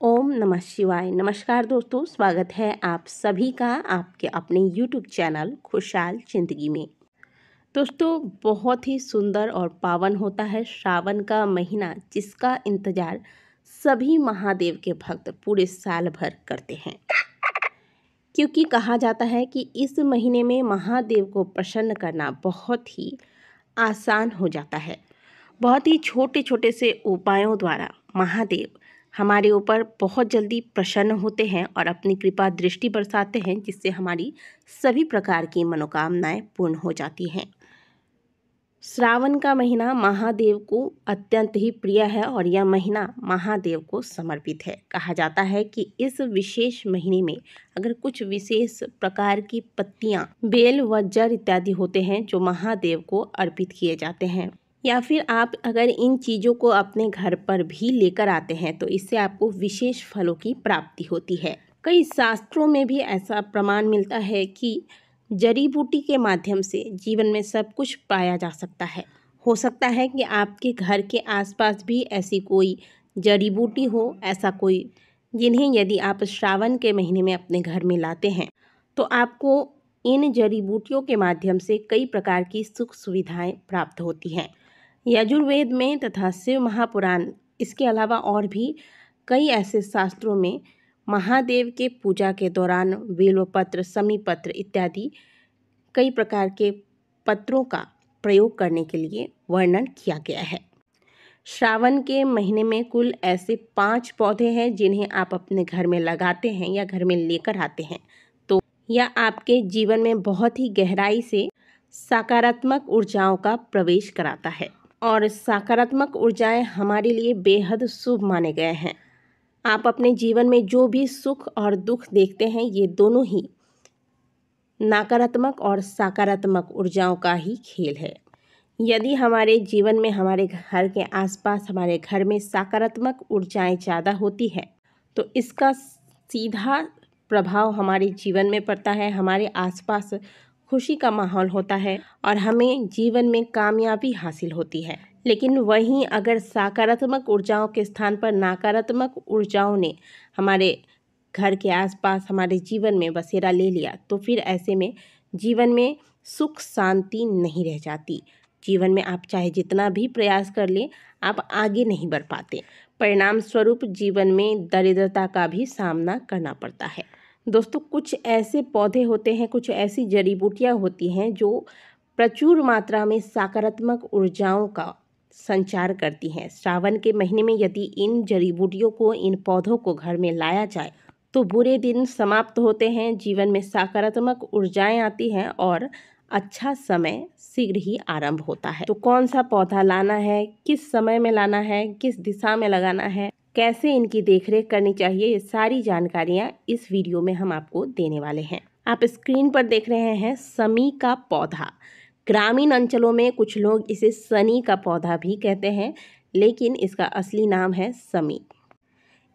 ओम नमः शिवाय। नमस्कार दोस्तों, स्वागत है आप सभी का आपके अपने यूट्यूब चैनल खुशहाल जिंदगी में। दोस्तों, बहुत ही सुंदर और पावन होता है श्रावण का महीना, जिसका इंतजार सभी महादेव के भक्त पूरे साल भर करते हैं। क्योंकि कहा जाता है कि इस महीने में महादेव को प्रसन्न करना बहुत ही आसान हो जाता है। बहुत ही छोटे छोटे से उपायों द्वारा महादेव हमारे ऊपर बहुत जल्दी प्रसन्न होते हैं और अपनी कृपा दृष्टि बरसाते हैं, जिससे हमारी सभी प्रकार की मनोकामनाएं पूर्ण हो जाती हैं। श्रावण का महीना महादेव को अत्यंत ही प्रिय है और यह महीना महादेव को समर्पित है। कहा जाता है कि इस विशेष महीने में अगर कुछ विशेष प्रकार की पत्तियां, बेल व जड़ इत्यादि होते हैं जो महादेव को अर्पित किए जाते हैं, या फिर आप अगर इन चीज़ों को अपने घर पर भी लेकर आते हैं तो इससे आपको विशेष फलों की प्राप्ति होती है। कई शास्त्रों में भी ऐसा प्रमाण मिलता है कि जड़ी बूटी के माध्यम से जीवन में सब कुछ पाया जा सकता है। हो सकता है कि आपके घर के आसपास भी ऐसी कोई जड़ी बूटी हो, ऐसा कोई जिन्हें यदि आप श्रावण के महीने में अपने घर में लाते हैं तो आपको इन जड़ी बूटियों के माध्यम से कई प्रकार की सुख सुविधाएं प्राप्त होती हैं। यजुर्वेद में तथा शिव महापुराण, इसके अलावा और भी कई ऐसे शास्त्रों में महादेव के पूजा के दौरान बेलपत्र, समीपत्र इत्यादि कई प्रकार के पत्रों का प्रयोग करने के लिए वर्णन किया गया है। श्रावण के महीने में कुल ऐसे 5 पौधे हैं जिन्हें आप अपने घर में लगाते हैं या घर में लेकर आते हैं तो यह आपके जीवन में बहुत ही गहराई से सकारात्मक ऊर्जाओं का प्रवेश कराता है। और सकारात्मक ऊर्जाएं हमारे लिए बेहद शुभ माने गए हैं। आप अपने जीवन में जो भी सुख और दुख देखते हैं, ये दोनों ही नकारात्मक और सकारात्मक ऊर्जाओं का ही खेल है। यदि हमारे जीवन में, हमारे घर के आसपास, हमारे घर में सकारात्मक ऊर्जाएं ज़्यादा होती है तो इसका सीधा प्रभाव हमारे जीवन में पड़ता है। हमारे आसपास खुशी का माहौल होता है और हमें जीवन में कामयाबी हासिल होती है। लेकिन वहीं अगर सकारात्मक ऊर्जाओं के स्थान पर नकारात्मक ऊर्जाओं ने हमारे घर के आसपास, हमारे जीवन में बसेरा ले लिया तो फिर ऐसे में जीवन में सुख शांति नहीं रह जाती। जीवन में आप चाहे जितना भी प्रयास कर लें, आप आगे नहीं बढ़ पाते। परिणाम स्वरूप जीवन में दरिद्रता का भी सामना करना पड़ता है। दोस्तों, कुछ ऐसे पौधे होते हैं, कुछ ऐसी जड़ी बूटियाँ होती हैं जो प्रचुर मात्रा में सकारात्मक ऊर्जाओं का संचार करती हैं। श्रावण के महीने में यदि इन जड़ी बूटियों को, इन पौधों को घर में लाया जाए तो बुरे दिन समाप्त होते हैं, जीवन में सकारात्मक ऊर्जाएं आती हैं और अच्छा समय शीघ्र ही आरंभ होता है। तो कौन सा पौधा लाना है, किस समय में लाना है, किस दिशा में लगाना है, कैसे इनकी देखरेख करनी चाहिए, ये सारी जानकारियाँ इस वीडियो में हम आपको देने वाले हैं। आप स्क्रीन पर देख रहे हैं समी का पौधा। ग्रामीण अंचलों में कुछ लोग इसे शनि का पौधा भी कहते हैं, लेकिन इसका असली नाम है समी।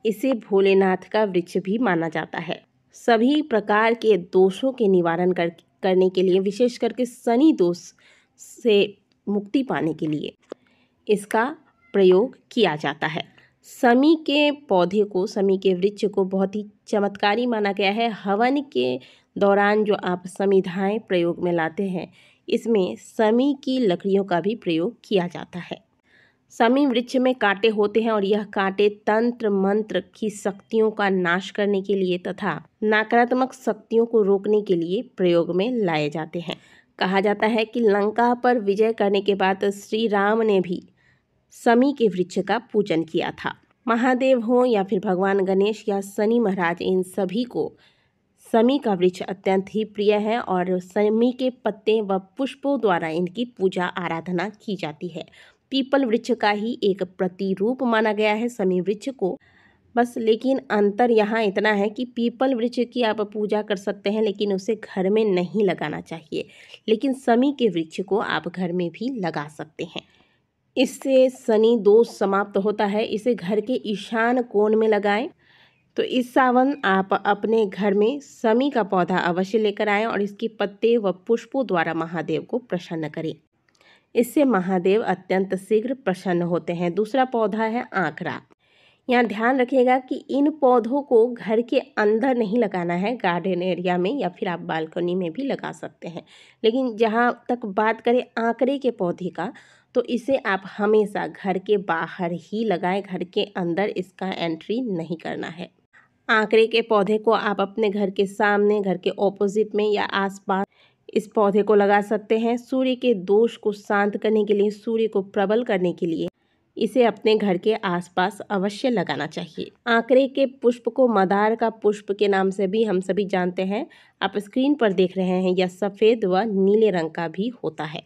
इसे भोलेनाथ का वृक्ष भी माना जाता है। सभी प्रकार के दोषों के निवारण करने के लिए, विशेष करके शनि दोष से मुक्ति पाने के लिए इसका प्रयोग किया जाता है। समी के पौधे को, समी के वृक्ष को बहुत ही चमत्कारी माना गया है। हवन के दौरान जो आप समिधाएं प्रयोग में लाते हैं, इसमें समी की लकड़ियों का भी प्रयोग किया जाता है। समी वृक्ष में कांटे होते हैं और यह कांटे तंत्र मंत्र की शक्तियों का नाश करने के लिए तथा नकारात्मक शक्तियों को रोकने के लिए प्रयोग में लाए जाते हैं। कहा जाता है कि लंका पर विजय करने के बाद श्री राम ने भी समी के वृक्ष का पूजन किया था। महादेव हो या फिर भगवान गणेश या शनि महाराज, इन सभी को समी का वृक्ष अत्यंत ही प्रिय है और समी के पत्ते व पुष्पों द्वारा इनकी पूजा आराधना की जाती है। पीपल वृक्ष का ही एक प्रतिरूप माना गया है समी वृक्ष को। बस लेकिन अंतर यहाँ इतना है कि पीपल वृक्ष की आप पूजा कर सकते हैं, लेकिन उसे घर में नहीं लगाना चाहिए। लेकिन समी के वृक्ष को आप घर में भी लगा सकते हैं। इससे शनि दोष समाप्त होता है। इसे घर के ईशान कोण में लगाएं। तो इस सावन आप अपने घर में समी का पौधा अवश्य लेकर आएं और इसके पत्ते व पुष्पों द्वारा महादेव को प्रसन्न करें। इससे महादेव अत्यंत शीघ्र प्रसन्न होते हैं। दूसरा पौधा है आंकड़ा। यहाँ ध्यान रखिएगा कि इन पौधों को घर के अंदर नहीं लगाना है, गार्डन एरिया में या फिर आप बालकनी में भी लगा सकते हैं। लेकिन जहाँ तक बात करें आंकड़े के पौधे का, तो इसे आप हमेशा घर के बाहर ही लगाएं, घर के अंदर इसका एंट्री नहीं करना है। आंकड़े के पौधे को आप अपने घर के सामने, घर के ऑपोजिट में या आसपास इस पौधे को लगा सकते हैं। सूर्य के दोष को शांत करने के लिए, सूर्य को प्रबल करने के लिए इसे अपने घर के आसपास अवश्य लगाना चाहिए। आंकड़े के पुष्प को मदार का पुष्प के नाम से भी हम सभी जानते हैं। आप स्क्रीन पर देख रहे हैं, यह सफ़ेद व नीले रंग का भी होता है।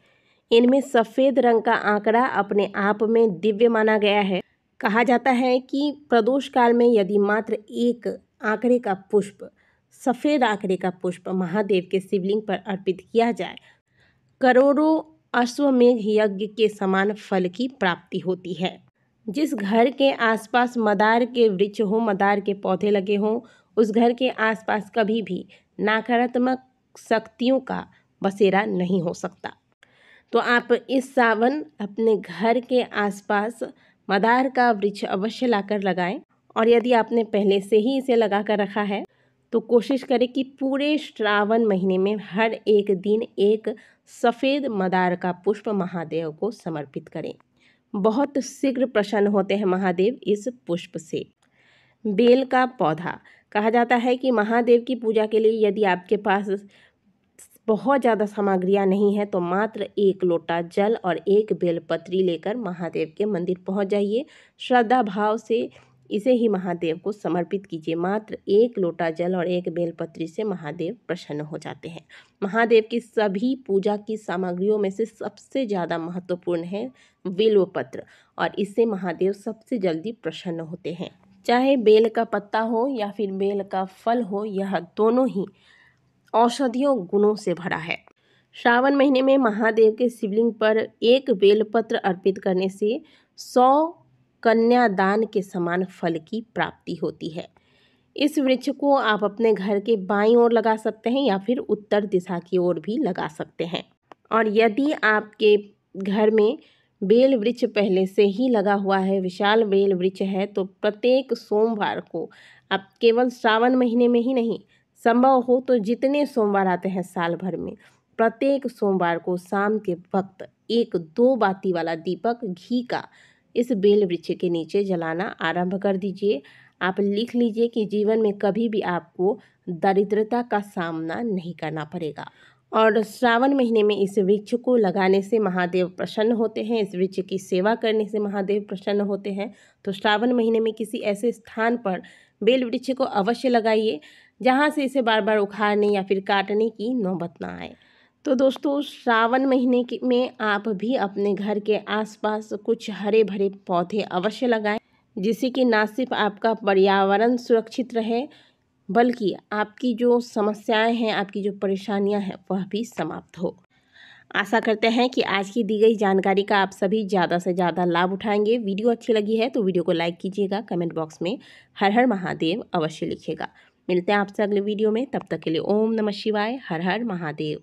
इनमें सफ़ेद रंग का आंकड़ा अपने आप में दिव्य माना गया है। कहा जाता है कि प्रदोष काल में यदि मात्र एक आंकड़े का पुष्प, सफ़ेद आंकड़े का पुष्प महादेव के शिवलिंग पर अर्पित किया जाए, करोड़ों अश्वमेघ यज्ञ के समान फल की प्राप्ति होती है। जिस घर के आसपास मदार के वृक्ष हो, मदार के पौधे लगे हों, उस घर के आसपास कभी भी नकारात्मक शक्तियों का बसेरा नहीं हो सकता। तो आप इस सावन अपने घर के आसपास मदार का वृक्ष अवश्य लाकर लगाएं। और यदि आपने पहले से ही इसे लगा कर रखा है तो कोशिश करें कि पूरे श्रावण महीने में हर एक दिन एक सफ़ेद मदार का पुष्प महादेव को समर्पित करें। बहुत शीघ्र प्रसन्न होते हैं महादेव इस पुष्प से। बेल का पौधा, कहा जाता है कि महादेव की पूजा के लिए यदि आपके पास बहुत ज़्यादा सामग्रियाँ नहीं है तो मात्र 1 लोटा जल और 1 बेलपत्री लेकर महादेव के मंदिर पहुंच जाइए। श्रद्धा भाव से इसे ही महादेव को समर्पित कीजिए। मात्र 1 लोटा जल और 1 बेलपत्री से महादेव प्रसन्न हो जाते हैं। महादेव की सभी पूजा की सामग्रियों में से सबसे ज़्यादा महत्वपूर्ण है बेलपत्र, और इससे महादेव सबसे जल्दी प्रसन्न होते हैं। चाहे बेल का पत्ता हो या फिर बेल का फल हो, यह दोनों ही औषधियों गुणों से भरा है। श्रावण महीने में महादेव के शिवलिंग पर 1 बेलपत्र अर्पित करने से 100 कन्यादान के समान फल की प्राप्ति होती है। इस वृक्ष को आप अपने घर के बाईं ओर लगा सकते हैं या फिर उत्तर दिशा की ओर भी लगा सकते हैं। और यदि आपके घर में बेल वृक्ष पहले से ही लगा हुआ है, विशाल बेल वृक्ष है, तो प्रत्येक सोमवार को आप केवल श्रावण महीने में ही नहीं, संभव हो तो जितने सोमवार आते हैं साल भर में, प्रत्येक सोमवार को शाम के वक्त 1-2 बाती वाला दीपक घी का इस बेल वृक्ष के नीचे जलाना आरंभ कर दीजिए। आप लिख लीजिए कि जीवन में कभी भी आपको दरिद्रता का सामना नहीं करना पड़ेगा। और श्रावण महीने में इस वृक्ष को लगाने से महादेव प्रसन्न होते हैं, इस वृक्ष की सेवा करने से महादेव प्रसन्न होते हैं। तो श्रावण महीने में किसी ऐसे स्थान पर बेल वृक्ष को अवश्य लगाइए जहाँ से इसे बार बार उखाड़ने या फिर काटने की नौबत ना आए। तो दोस्तों, श्रावण महीने में आप भी अपने घर के आसपास कुछ हरे भरे पौधे अवश्य लगाएं, जिससे कि ना सिर्फ आपका पर्यावरण सुरक्षित रहे, बल्कि आपकी जो समस्याएं हैं, आपकी जो परेशानियां हैं, वह भी समाप्त हो। आशा करते हैं कि आज की दी गई जानकारी का आप सभी ज़्यादा से ज़्यादा लाभ उठाएंगे। वीडियो अच्छी लगी है तो वीडियो को लाइक कीजिएगा, कमेंट बॉक्स में हर हर महादेव अवश्य लिखिएगा। मिलते हैं आपसे अगले वीडियो में, तब तक के लिए ओम नमः शिवाय, हर हर महादेव।